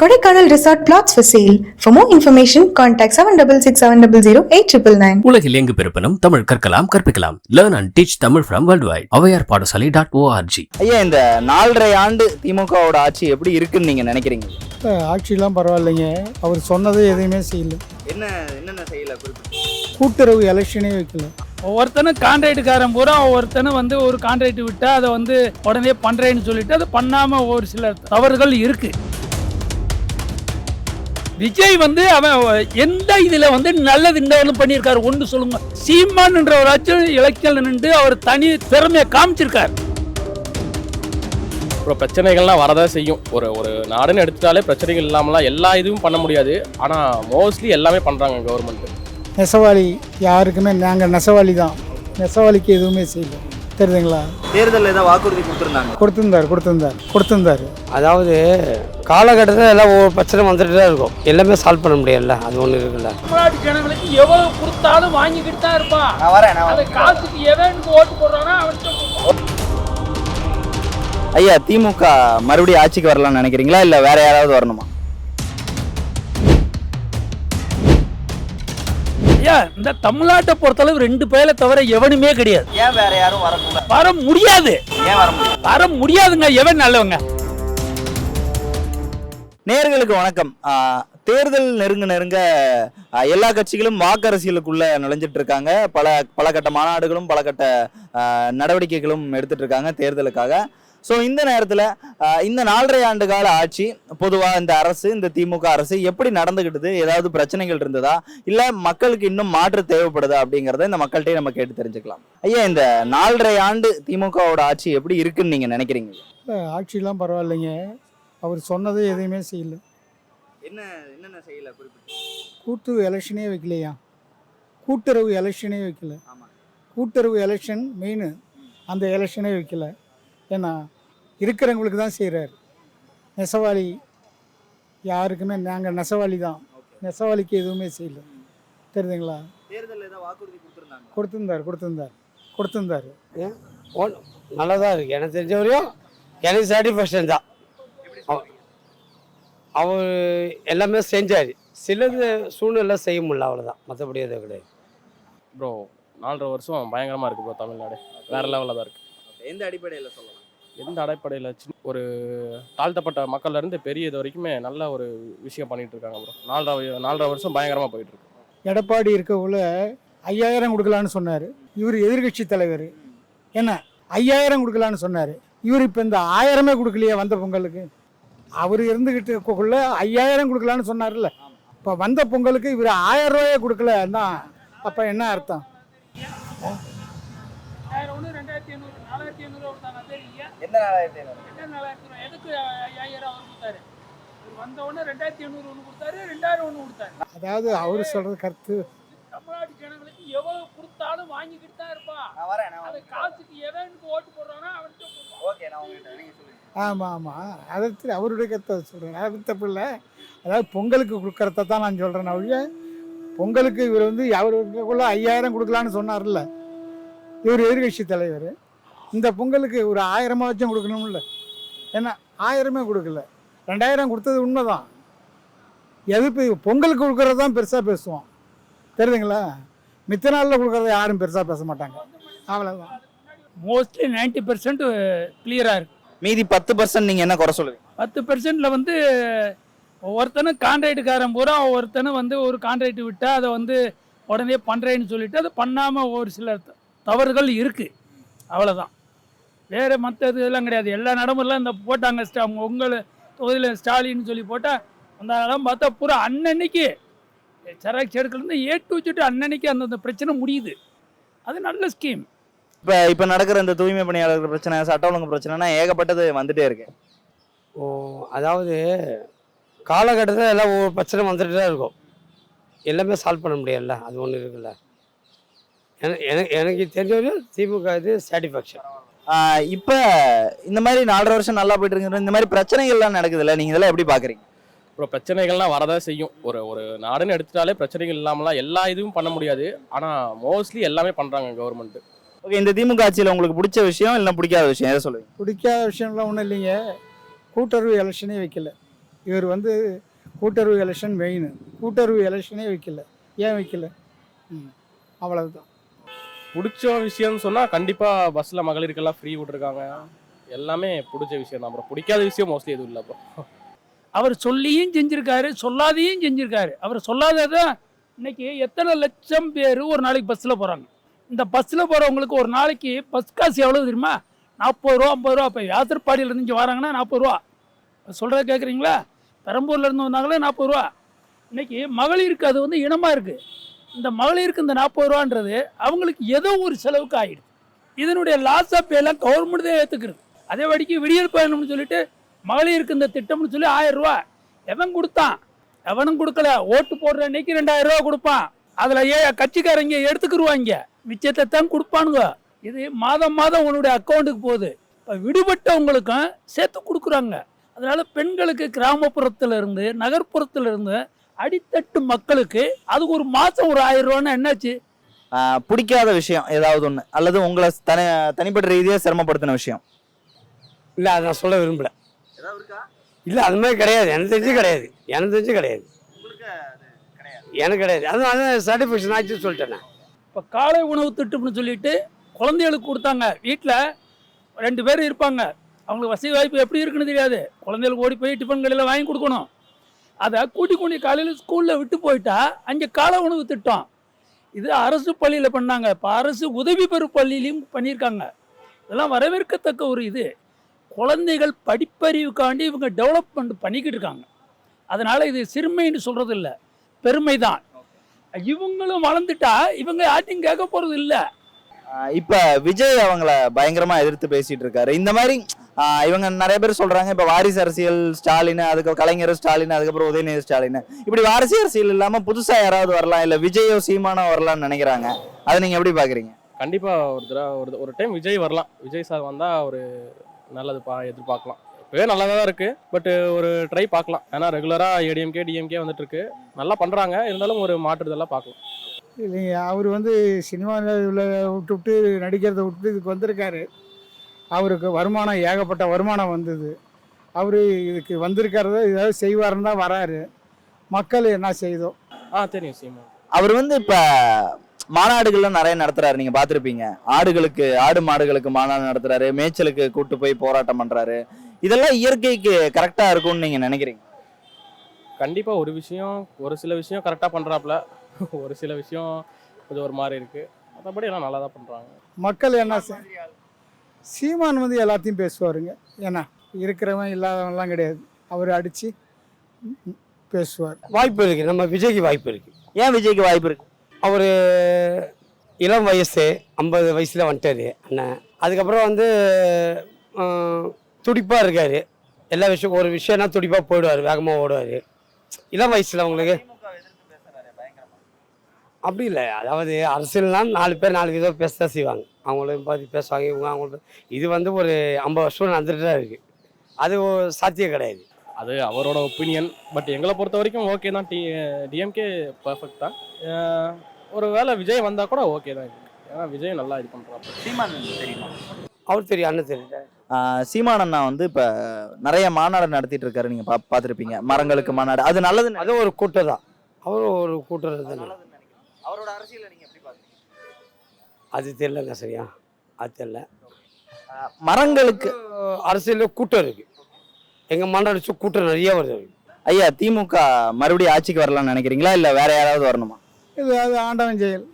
Kodaikanal Resort Plots for sale. For more information, contact 7667008999. உலகில் எங்கு பிறப்பினும் தமிழ் கற்கலாம் கற்பிக்கலாம். Learn and teach Tamil from worldwide. avayarpaadasali.org. ஐயா, இந்த 4.5 ஆண்டு திமுகவோட ஆட்சி எப்படி இருக்குன்னு நீங்க நினைக்கிறீங்க? ஆட்சியெல்லாம் பரவாயில்லைங்க. அவர் சொன்னதை எதையுமே செய்யல. என்னென்ன செய்யல? கூட்டுறவு எலெக்ஷனே வைக்கல. ஒவ்வொருத்தனும் கான்ட்ராக்டுக்காரன் பூரா ஒவ்வொருத்தனும் ஒரு கான்ட்ராக்ட் விட்டா அதை உடனே பண்றேன்னு சொல்லிட்டு அதை பண்ணாம ஒரு சில தவறுகள் இருக்கு. விஜய் அவன் எந்த இதுல நல்லது இந்த பண்ணியிருக்காரு ஒன்று சொல்லுங்க. சீமான்ன்ற ஒரு எலெக்ஷன்ல நின்று அவர் தனி திறமையை காமிச்சிருக்காரு. அப்புறம் பிரச்சனைகள்லாம் வரதான் செய்யும். ஒரு நாடுன்னு எடுத்துட்டாலே பிரச்சனைகள் இல்லாமலாம் எல்லா இதுவும் பண்ண முடியாது. ஆனால் மோஸ்ட்லி எல்லாமே பண்ணுறாங்க கவர்மெண்ட். நெசவாளி யாருக்குமே நாங்கள் நெசவாளி தான். நெசவாளிக்கு எதுவுமே செய்யல. தெரியுதுங்களா? தேர்தலில் ஏதாவது வாக்குறுதி கொடுத்துருந்தாரு. அதாவது காலகட்டத்தில் எல்லாம் ஒவ்வொரு பிரச்சனை வந்துட்டு தான் இருக்கும். எல்லாமே சால்வ் பண்ண முடியல. அது ஒன்று இருக்குல்ல. தமிழ்நாட்டு ஜனங்களுக்கு எவ்வளவு கொடுத்தாலும் வாங்கிக்கிட்டு தான் இருப்பான். அதை காசுக்கு எவனுக்கு ஓட்டு போடுறானா அவனுக்கு. ஐயா, திமுக மறுபடியும் ஆட்சிக்கு வரலாம்னு நினைக்கிறீங்களா, இல்லை வேற யாராவது வரணுமா? ஐயா, இந்த தமிழ்நாட்டை பொறுத்தளவு 2 பேரை தவிர எவனுமே கிடையாது. ஏன் வேற யாரும் வரக்கூடாது? வர முடியாது. ஏன் வர முடியாதுங்க. எவன் நல்லவங்க? நேயர்களுக்கு வணக்கம். தேர்தல் நெருங்க எல்லா கட்சிகளும் வாக்கு அரசியலுக்குள்ள நுழைஞ்சிட்டு இருக்காங்க. பல கட்ட மாநாடுகளும் பல கட்ட நடவடிக்கைகளும் எடுத்துட்டு இருக்காங்க தேர்தலுக்காக. ஸோ இந்த நேரத்தில் இந்த 4.5 ஆண்டு கால ஆட்சி பொதுவாக இந்த அரசு, இந்த திமுக அரசு எப்படி நடந்துகிட்டுது, ஏதாவது பிரச்சனைகள் இருந்ததா, இல்லை மக்களுக்கு இன்னும் மாற்று தேவைப்படுதா அப்படிங்கிறத இந்த மக்கள்கிட்டே நம்ம கேட்டு தெரிஞ்சுக்கலாம். ஐயா, இந்த 4.5 ஆண்டு திமுகவோட ஆட்சி எப்படி இருக்குன்னு நீங்க நினைக்கிறீங்க? ஆட்சியெல்லாம் பரவாயில்லைங்க. அவர் சொன்னதை எதையுமே செய்யல. என்னென்ன செய்யல? கூட்டுறவு எலெக்ஷனே வைக்கலையா? கூட்டுறவு எலெக்ஷனே வைக்கல. கூட்டுறவு எலெக்ஷன் மெயின். அந்த எலெக்ஷனே வைக்கல. ஏன்னா இருக்கிறவங்களுக்கு தான் செய்கிறார். நெசவாளி யாருக்குமே நாங்கள் நெசவாளி தான். நெசவாளிக்கு எதுவுமே செய்யல. தெரியுதுங்களா? தேர்தலில் ஏதாவது வாக்குறுதி கொடுத்துருந்தாரு. நல்லா தான் இருக்குது. எனக்கு தெரிஞ்ச வரையும் எனக்கு சாட்டிஸ்ஃபேக்ஷன் தான். அவர் எல்லாமே செஞ்சார். சிலது சூழ்நிலை செய்ய முடியல, அவ்வளோதான். மற்றபடி எதுவும் கிடையாது. ப்ரோ 4.5 வருஷம் பயங்கரமாக இருக்குது ப்ரோ. தமிழ்நாடு வேறு லெவலில் தான் இருக்குது. எந்த அடிப்படையில் சொல்லலாம்? எந்த அடிப்படையில் ஒரு தாழ்த்தப்பட்ட மக்கள்லேருந்து பெரிய இது வரைக்குமே நல்ல ஒரு விஷயம் பண்ணிகிட்டு இருக்காங்க ப்ரோ. 4.5 வருஷம் பயங்கரமாக போயிட்டுருக்கு. எடப்பாடி இருக்கக்குள்ள 5000 கொடுக்கலான்னு சொன்னார். இவர் எதிர்கட்சி தலைவர். என்ன 5000 கொடுக்கலான்னு சொன்னார். இவர் இப்போ இந்த 1000மே கொடுக்கலையே வந்த பொங்கலுக்கு. அவர் இருந்துக்கிட்டு இருக்கக்குள்ள 5000 கொடுக்கலான்னு சொன்னார்ல. இப்போ வந்த பொங்கலுக்கு இவர் 1000 ரூபாயே கொடுக்கலன்னா அப்போ என்ன அர்த்தம்? அதாவது அவரு சொல்றது கருத்து. தமிழ்நாட்டு ஜனங்களுக்கு எவ்வளவு கொடுத்தாலும் வாங்கிக்கிட்டு தான் இருப்பான். அதை காசுக்கு எவனுக்கு ஓட்டு போடுறானா அவனுக்கு. ஆமாம், அதை அவருடைய கருத்தை சொல்கிறேன். அது தப்பு இல்லை. அதாவது பொங்கலுக்கு கொடுக்கறத தான் நான் சொல்கிறேன். ஒழிய பொங்கலுக்கு இவர் அவருக்குள்ள 5000 கொடுக்கலான்னு சொன்னார்ல. இவர் எதிர்கட்சி தலைவர். இந்த பொங்கலுக்கு ஒரு 1000 வச்சும் கொடுக்கணும்ல. ஏன்னா 1000மே கொடுக்கல. 2000 கொடுத்தது உண்மைதான். எதுக்கு பொங்கலுக்கு கொடுக்கறது தான் பெருசாக பேசுவோம். தெரியுதுங்களா? மித்த நாளில் கொடுக்கறத யாரும் பெருசாக பேச மாட்டாங்க. அவ்வளோதான். மோஸ்ட்லி 90% கிளியராக இருக்கு. மீதி 10% நீங்கள் என்ன குறை சொல்லுவீங்க? 10%ல ஒவ்வொருத்தனும் கான்ட்ராக்டுக்காரன் பூரா ஒவ்வொருத்தனும் ஒரு கான்ட்ராக்ட் விட்டா அதை உடனே பண்ணுறேன்னு சொல்லிட்டு அதை பண்ணாமல் ஒரு சில தவறுகள் இருக்குது. அவ்வளோதான். வேறு மற்ற இதெல்லாம் கிடையாது. எல்லா நடமுறைலாம் இந்த போட்டாங்க. உங்கள் தொகுதியில் ஸ்டாலின்னு சொல்லி போட்டால் அந்த இடம் பார்த்தா பூரா அன்னன்னைக்கு செராக்ஸ் எடுக்கலேருந்து ஏட்டு அன்னன்னைக்கு அந்த பிரச்சனை முடியுது. அது நல்ல ஸ்கீம். இப்போ நடக்கிற இந்த தூய்மை பணியாளர்கள் பிரச்சனை, சட்ட ஒழுங்கு பிரச்சனைனா ஏகப்பட்டது வந்துட்டே இருக்கு. அதாவது காலகட்டத்தில் எல்லாம் ஒவ்வொரு பிரச்சனை வந்துட்டு தான் இருக்கும். எல்லாமே சால்வ் பண்ண முடியல. அது ஒன்று இருக்குல்ல. எனக்கு தெரிஞ்ச வரையும் திமுக இது சாட்டிஸ்ஃபேக்ஷன். இப்போ இந்த மாதிரி 4.5 வருஷம் நல்லா போயிட்டு இருக்கு. இந்த மாதிரி பிரச்சனைகள்லாம் நடக்குதுல்ல, நீங்கள் இதெல்லாம் எப்படி பார்க்குறீங்க? அப்புறம் பிரச்சனைகள்லாம் வரதான் செய்யும். ஒரு நாடுன்னு எடுத்துட்டாலே பிரச்சனைகள் இல்லாமலாம் எல்லா இதுவும் பண்ண முடியாது. ஆனால் மோஸ்ட்லி எல்லாமே பண்ணுறாங்க கவர்மெண்ட். ஓகே, இந்த திமுக ஆட்சியில் உங்களுக்கு பிடிச்ச விஷயம் இல்லை பிடிக்காத விஷயம் எதை சொல்லுவீங்க? பிடிக்காத விஷயம்லாம் ஒன்றும் இல்லைங்க. கூட்டுறவு எலெக்ஷனே வைக்கல. இவர் வந்து கூட்டுறவு எலெக்ஷன் மெயின். கூட்டுறவு எலெக்ஷனே வைக்கல. ஏன் வைக்கல? அவ்வளவுதான். பிடிச்ச விஷயம்னு சொன்னால் கண்டிப்பாக பஸ்ஸில் மகளிருக்கெல்லாம் ஃப்ரீ விட்ருக்காங்க. எல்லாமே பிடிச்ச விஷயம் தான். அப்புறம் பிடிக்காத விஷயம் மோஸ்ட்லி எதுவும் இல்லை. அப்புறம் அவர் சொல்லியும் செஞ்சுருக்காரு, சொல்லாதையும் செஞ்சுருக்காரு. அவர் சொல்லாததான் இன்னைக்கு எத்தனை லட்சம் பேர் ஒரு நாளைக்கு பஸ்ஸில் போகிறாங்க. இந்த பஸ்ஸில் போகிறவங்களுக்கு ஒரு நாளைக்கு பஸ் காசு எவ்வளோ தெரியுமா? 40 ரூபா 50 ரூபா. இப்போ யாத்திரைப்பாடியிலேருந்து இங்கே வராங்கன்னா 40 ரூபா. சொல்கிறத கேட்குறீங்களா? பெரம்பூர்லேருந்து வந்தாங்களே 40 ரூபா. இன்னைக்கு மகளிருக்கு அது வந்து இனமாக இருக்குது. இந்த மகளிருக்கு இந்த 40 ரூபான்றது அவங்களுக்கு ஏதோ ஒரு செலவுக்கு ஆகிடுது. இதனுடைய லாஸ் ஆஃப் எல்லாம் கவர்மெண்ட் தான் ஏற்றுக்கிறது. அதே வடிக்கு விடியல் பயணம்னு சொல்லிட்டு மகளிருக்கு இந்த திட்டம்னு சொல்லி 1000 ரூபா எவன் கொடுத்தான்? எவனும் கொடுக்கல. ஓட்டு போடுற அன்னைக்கு 2000 ரூபா கொடுப்பான். அதில் கட்சிக்காரங்க எடுத்துக்கிடுவாங்க, மிச்சத்தை தான் கொடுப்பானுங்க. இது மாதம் மாதம் உன்னுடைய அக்கௌண்ட்டுக்கு போகுது. இப்போ விடுபட்டவங்களுக்கும் சேர்த்து கொடுக்குறாங்க. அதனால பெண்களுக்கு கிராமப்புறத்திலிருந்து நகர்ப்புறத்திலிருந்து அடித்தட்டு மக்களுக்கு அதுக்கு ஒரு மாதம் ஒரு 1000 ரூபான்னா என்னாச்சு? பிடிக்காத விஷயம் ஏதாவது ஒன்று, அல்லது உங்களை தனிப்பட்ட ரீதியாக சிரமப்படுத்தின விஷயம்? இல்லை, அதை நான் சொல்ல விரும்பல. இல்லை, அது மாதிரி கிடையாது. எனக்கு தெரிஞ்சு கிடையாது. எனக்கு கிடையாது. அதுவும் சாட்டிஸ்ஃபேக்ஷன் ஆச்சுன்னு சொல்லிட்டேன். இப்போ காலை உணவு திட்டம்னு சொல்லிட்டு குழந்தைகளுக்கு கொடுத்தாங்க. வீட்டில் 2 பேர் இருப்பாங்க. அவங்களுக்கு வசதி வாய்ப்பு எப்படி இருக்குன்னு தெரியாது. குழந்தைகளுக்கு ஓடி போய் டிஃபன் கடையில் வாங்கி கொடுக்கணும். அதை கூட்டி காலையில் ஸ்கூலில் விட்டு போயிட்டா அங்கே காலை உணவு திட்டம். இது அரசு பள்ளியில் பண்ணாங்க. இப்போ அரசு உதவி பெறும் பள்ளியிலையும் பண்ணியிருக்காங்க. இதெல்லாம் வரவேற்கத்தக்க ஒரு இது. குழந்தைகள் படிப்பறிவுக்காண்டி இவங்க டெவலப்மெண்ட் பண்ணிக்கிட்டு இருக்காங்க. அதனால் இது சிறுமைன்னு சொல்கிறது இல்லை, பெருமை தான். இவங்களும் வளர்ந்துட்டா இவங்க யார்ட்டையும் கேட்க போகிறது இல்லை. இப்போ விஜய் அவங்கள பயங்கரமாக எதிர்த்து பேசிட்டு இருக்காரு. இந்த மாதிரி இவங்க நிறைய பேர் சொல்றாங்க, இப்போ வாரிசு அரசியல் ஸ்டாலின், அதுக்கு கலைஞர் ஸ்டாலின், அதுக்கப்புறம் உதயநிதி ஸ்டாலின், இப்படி வாரிசு அரசியல் இல்லாமல் புதுசாக யாராவது வரலாம், இல்லை விஜயோ சீமானோ வரலாம்னு நினைக்கிறாங்க. அதை நீங்கள் எப்படி பார்க்குறீங்க? கண்டிப்பாக ஒரு டைம் விஜய் வரலாம். விஜய் சார் வந்தால் ஒரு நல்லது எதிர்பார்க்கலாம். இப்போவே நல்லா தான் இருக்குது. பட் ஒரு ட்ரை பார்க்கலாம். ஏன்னா ரெகுலராக ஏடிஎம்கே டிஎம்கே வந்துட்டு இருக்கு, நல்லா பண்ணுறாங்க. இருந்தாலும் ஒரு மாற்றுதெல்லாம் பார்க்கலாம். இல்லைங்க, அவர் வந்து சினிமாவில் விட்டு நடிக்கிறத விட்டு இதுக்கு வந்திருக்காரு. அவருக்கு வருமானம், ஏகப்பட்ட வருமானம் வந்தது. அவர் இதுக்கு வந்திருக்கிறத ஏதாவது செய்வாருன்னு தான் வராரு. மக்கள் என்ன செய்தோ தெரியும் சீமா. அவர் வந்து இப்போ மாநாடுகள்லாம் நிறைய நடத்துறாரு, நீங்க பார்த்துருப்பீங்க. ஆடு மாடுகளுக்கு மாநாடு நடத்துறாரு, மேய்ச்சலுக்கு கூட்டு போய் போராட்டம் பண்றாரு. இதெல்லாம் இயற்கைக்கு கரெக்டா இருக்கும்னு நீங்க நினைக்கிறீங்க? கண்டிப்பா ஒரு சில விஷயம் கரெக்டா பண்றாப்புல, ஒரு சில விஷயம் கொஞ்சம் ஒரு மாதிரி இருக்கு. மற்றபடி எல்லாம் நல்லா தான் பண்றாங்க. மக்கள் என்ன சீமான் வந்து எல்லாத்தையும் பேசுவாருங்க. ஏன்னா இருக்கிறவன் இல்லாதவன்லாம் கிடையாது. அவர் அடித்து பேசுவார். வாய்ப்பு இருக்குது. நம்ம விஜய்க்கு வாய்ப்பு இருக்குது. ஏன் விஜய்க்கு வாய்ப்பு இருக்கு? அவர் இளம் வயசு, 50 வயசில் வந்துட்டார் அண்ணன். அதுக்கப்புறம் வந்து துடிப்பாக இருக்கார். எல்லா விஷயம், ஒரு விஷயம்னா துடிப்பாக போயிடுவார், வேகமாக ஓடுவார். இளம் வயசில் அவங்களுக்கு அப்படி இல்லை. அதாவது அரசியல்னால் 4 பேர் 4 விதம் பேச தான் செய்வாங்க. அவங்களும் பார்த்து பேசுவாங்க, இவங்க அவங்களுக்கு. இது வந்து ஒரு 50 வருஷம் நடந்துட்டு தான் இருக்குது. அது சாத்தியம் கிடையாது. அது அவரோட ஒப்பீனியன். பட் எங்களை பொறுத்த வரைக்கும் ஓகே தான். டிஎம்கே பர்ஃபெக்ட் தான். ஒரு வேளை விஜய் வந்தால் கூட ஓகே தான். ஏன்னா விஜய் நல்லா இது பண்ணுறாங்க. சீமான் தெரியுமா? அவர் தெரியும், அண்ணன் தெரியும். சீமான் அண்ணா வந்து இப்போ நிறைய மாநாடு நடத்திட்டு இருக்காரு, நீங்க பார்த்துருப்பீங்க. மரங்களுக்கு மாநாடு, அது நல்லது. அது ஒரு கூட்டம் தான். அவரும் ஒரு கூட்டம் தான். அவரோட அரசியலை நீங்க எப்படி பாக்குறீங்க? அது தெரியலங்க, சரியா அது தெரியல. மரங்களுக்கு அரசியலில் கூட்டம் இருக்கு. எங்கள் மாநாடு கூட்டம் நிறைய வருது. ஐயா, திமுக மறுபடியும் ஆட்சிக்கு வரலாம்னு நினைக்கிறீங்களா, இல்லை வேற யாராவது வரணுமா? இது அது ஆண்டவன் செயல்.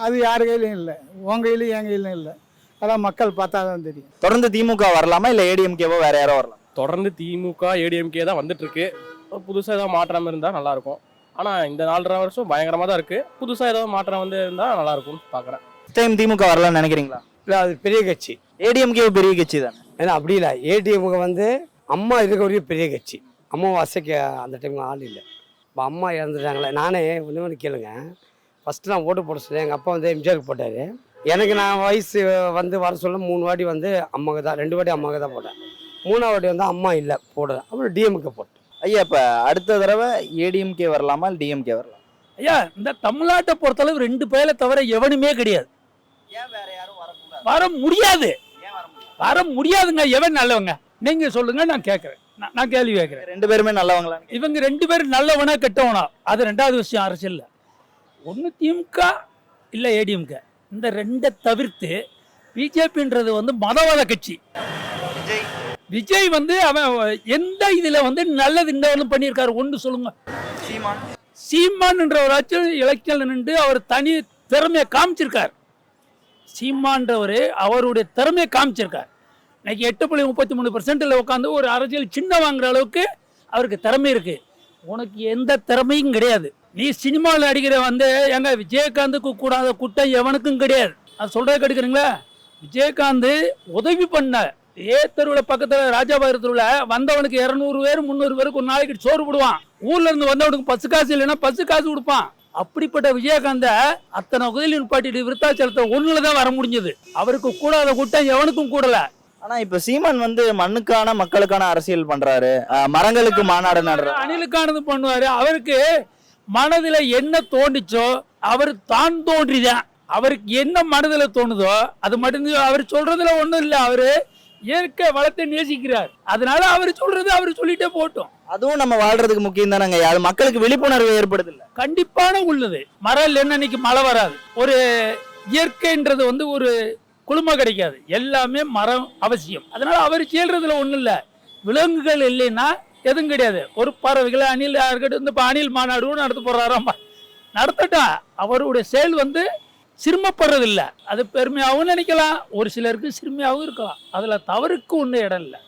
அது யார் கையிலையும் இல்லை, உன் கையிலையும் என் கையிலும் இல்லை. அதான் மக்கள் பார்த்தா தான் தெரியும். தொடர்ந்து திமுக வரலாமா, இல்லை ஏடிஎம்கேவோ வேற யாரோ வரலாம்? தொடர்ந்து திமுக ஏடிஎம்கே தான் வந்துட்டு இருக்கு. புதுசாக ஏதாவது மாற்றம் இருந்தால் நல்லா இருக்கும். ஆனால் இந்த 4.5 வருஷம் பயங்கரமாக தான் இருக்கு. புதுசாக ஏதாவது மாற்றம் வந்து இருந்தால் நல்லா இருக்கும்னு பார்க்குறேன். டைம் திமுக வரலாம்னு நினைக்கிறீங்களா? இல்லை, அது பெரிய கட்சி. ஏடிஎம்கே பெரிய கட்சி தானே. ஏன்னா அப்படி இல்லை. ஏடிஎம்கே வந்து அம்மா இருக்க வரையும் பெரிய கட்சி. அம்மாவை அசைக்க அந்த டைமில் ஆள் இல்லை. இப்போ அம்மா இறந்துட்டாங்களே. நானே ஒன்று கேளுங்க. ஃபஸ்ட்டு நான் ஓட்டு போட சொல்லி எங்கள் அப்பா வந்து எம்ஜிஆருக்கு போட்டார். எனக்கு நான் வயசு வந்து வர சொல்ல 3 வாட்டி வந்து அம்மாவுக்கு தான், 2 வாட்டி அம்மாவுக்கு தான் போட்டேன். 3ஆவது வாட்டி வந்து அம்மா இல்லை போடல. அப்புறம் டிஎம்கே போட்டேன். ஐயா, இப்போ அடுத்த தடவை ஏடிஎம்கே வரலாமா, டிஎம்கே வரலாம்? ஐயா, இந்த தமிழ்நாட்டை பொறுத்தளவு 2 பேரை தவிர எவனுமே கிடையாது. வர முடியாது, வர முடியாதுங்க. எவன் நல்லவங்க நீங்க சொல்லுங்க, நான் கேட்குறேன். நான் கேள்வி கேட்குறேன். 2 பேருமே நல்லவங்களா? இவங்க 2 பேரும் நல்லவனா கெட்டவனா அது 2வது விஷயம் அரசியல்ல. ஒன்று திமுக இல்லை ஏடிஎம்கே. இந்த 2 தவிர்த்து பிஜேபின்றது வந்து மதவாத கட்சி. விஜய் வந்து அவன் எந்த இதுல வந்து நல்லது இந்த பண்ணியிருக்காரு ஒன்று சொல்லுங்க. சீமான்ன்ற ஒரு எலெக்ஷன்ல நின்று அவர் தனி திறமையை காமிச்சிருக்கார். சீமான்றவர் அவருடைய திறமையை காமிச்சிருக்கார். இன்னைக்கு 8.33% உட்காந்து ஒரு அரசியல் சின்ன வாங்குற அளவுக்கு அவருக்கு திறமை இருக்கு. உனக்கு எந்த திறமையும் கிடையாது. நீ சினிமாவில் நடிக்கிற வந்து எங்க விஜயகாந்துக்கு கூடாத குட்டம் எவனுக்கும் கிடையாது. அது சொல்றத கெடுக்கிறீங்களா? விஜயகாந்த் உதவி பண்ண தெருவில் பக்கத்தில் ராஜாபாய் தெருவில் வந்தவனுக்கு 200 பேர் 300 பேருக்கு ஒரு நாளைக்கு சோறு போடுவான். ஊர்ல இருந்து வந்தவனுக்கு 10 காசு இல்லைன்னா 10 காசு கொடுப்பான். அப்படிப்பட்ட விஜயகாந்த அத்தனை உதவி நிப்பாட்டிட்டு விருத்தாச்சலத்தை ஒண்ணுலதான் வர முடிஞ்சது. அவருக்கு கூடாத கூட்டம் எவனுக்கும் கூடல. ஆனா இப்ப சீமான் வந்து மண்ணுக்கான மக்களுக்கான அரசியல் பண்றாரு, மரங்களுக்கு மாநாடு நடுறாரு, அணிலுக்கானது பண்ணுவாரு. அவருக்கு மனதுல என்ன தோண்டிச்சோ அவர் தான் தோன்றிதான். அவருக்கு என்ன மனதுல தோணுதோ அது மட்டும் அவர் சொல்றதுல ஒண்ணும் இல்லை. அவரு இயற்கை வளத்தை நேசிக்கிறார். அதனால அவர் சொல்றது அவர் சொல்லிட்டே போட்டோம். அதுவும் நம்ம வாழ்றதுக்கு முக்கியம் தானங்க. அது மக்களுக்கு விழிப்புணர்வு ஏற்படுது இல்ல? கண்டிப்பான உள்ளது. மரம் இல்லைன்னா இன்னைக்கு மழை வராது. ஒரு இயற்கைன்றது வந்து ஒரு குளுமை கிடைக்காது. எல்லாமே மரம் அவசியம். அதனால அவர் செய்யறதுல ஒண்ணும் இல்லை. விலங்குகள் இல்லைன்னா எதுவும் கிடையாது. ஒரு பறவைகளை அணில் இருக்கட்டும். இந்த அணில் மாநாடு நடத்த போறாராம், நடத்தட்டா. அவருடைய செயல் வந்து சிரமப்படுறது இல்லை. அது பெருமையாகவும் நினைக்கலாம், ஒரு சிலருக்கு சிறுமையாகவும் இருக்கலாம். அதுல தவறுக்கு ஒன்றும் இடம் இல்லை.